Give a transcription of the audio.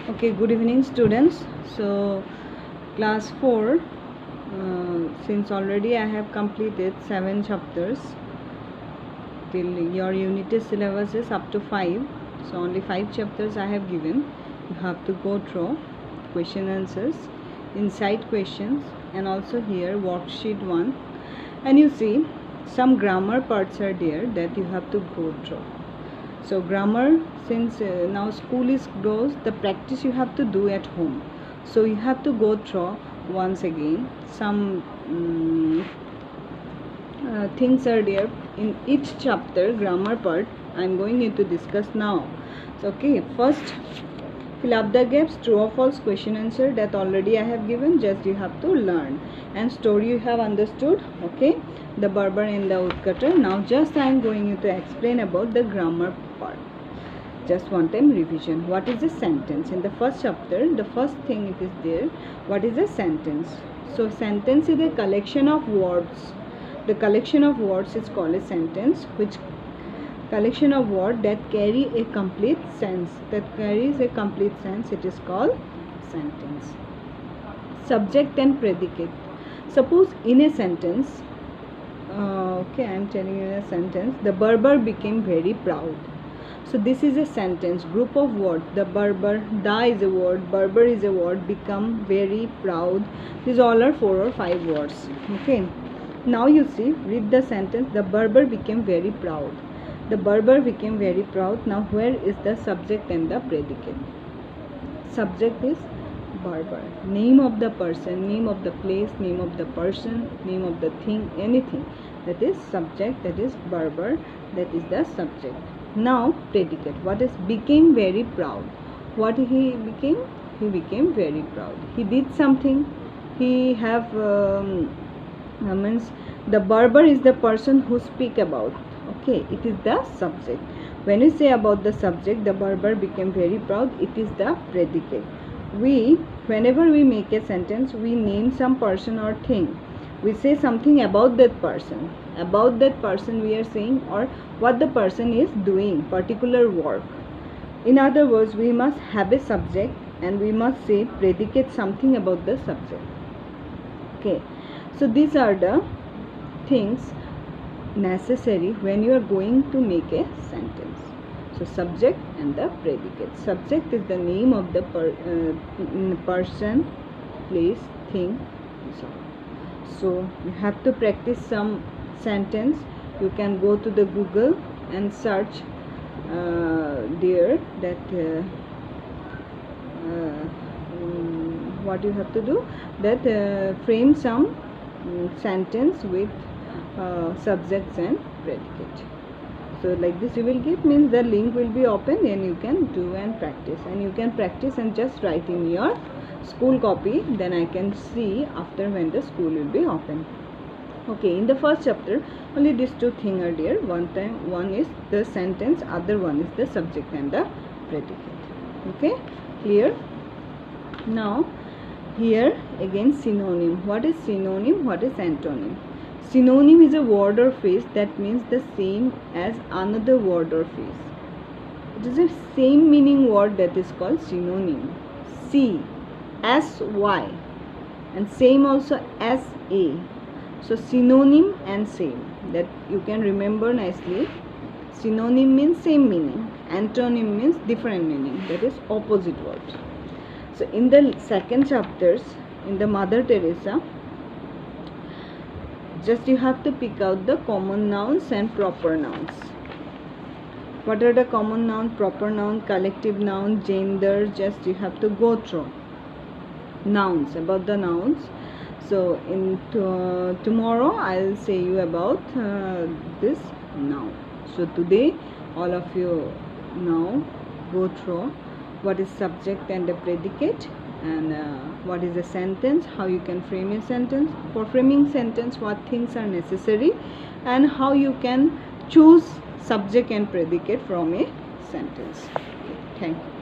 Okay, good evening students. So class 4, since already I have completed 7 chapters till your unit test syllabus is up to 5, so only 5 chapters I have given. You have to go through question answers, inside questions, and also here worksheet 1, and you see some grammar parts are there that you have to go through. So grammar, since now school is closed, the practice you have to do at home. So you have to go through once again some things are there in each chapter. Grammar part I am going to discuss now. So okay, first fill up the gaps, true or false, question answer, that already I have given, just you have to learn. And story you have understood, okay, the Berber and the woodcutter. Now just I am going to explain about the grammar part. Just one time revision. What is a sentence? In the first chapter, the first thing it is there, what is a sentence? So sentence is a collection of words. The collection of words is called a sentence, which collection of words that carry a complete sense, it is called sentence. Subject and predicate. Suppose in a sentence, okay, I am telling you a sentence, the Berber became very proud. So this is a sentence, group of words. The Berber, da is a word, Berber is a word, become, very, proud. These all are 4 or 5 words. Okay. Now you see, read the sentence, the Berber became very proud. The Berber became very proud. Now where is the subject and the predicate? Subject is Berber. Name of the person, name of the place, name of the person, name of the thing, anything. That is subject, that is Berber, that is the subject. Now predicate. What is became very proud? What he became? He became very proud. He did something. He have means the Berber is the person who speak about. Okay, it is the subject. When we say about the subject, the Berber became very proud, it is the predicate. Whenever we make a sentence, we name some person or thing. We say something about that person. About that person we are saying, or what the person is doing, particular work. In other words, we must have a subject and we must say predicate something about the subject. Okay, so these are the things necessary when you are going to make a sentence. So subject and the predicate. Subject is the name of the person, place, thing, and so on. So you have to practice some sentence. You can go to the Google and search there that what you have to do, that frame some sentence with subjects and predicate. So like this you will get, means the link will be open and you can do and practice, and you can practice and just write in your school copy, then I can see after when the school will be open. Okay, in the first chapter only these two things are there. One is the sentence, other one is the subject and the predicate. Okay, clear? Now here again synonym. What is synonym? What is antonym? Synonym is a word or phrase that means the same as another word or phrase. It is a same meaning word that is called synonym. C, S, Y, and same also S, A. So synonym and same, that you can remember nicely. Synonym means same meaning. Antonym means different meaning, that is opposite word. So in the second chapters, in the Mother Teresa, just you have to pick out the common nouns and proper nouns. What are the common noun, proper noun, collective noun, gender? Just you have to go through nouns, about the nouns. So in tomorrow I'll say you about this noun. So today all of you now go through what is subject and the predicate, and what is a sentence, how you can frame a sentence, for framing sentence what things are necessary, and how you can choose subject and predicate from a sentence. Okay, thank you.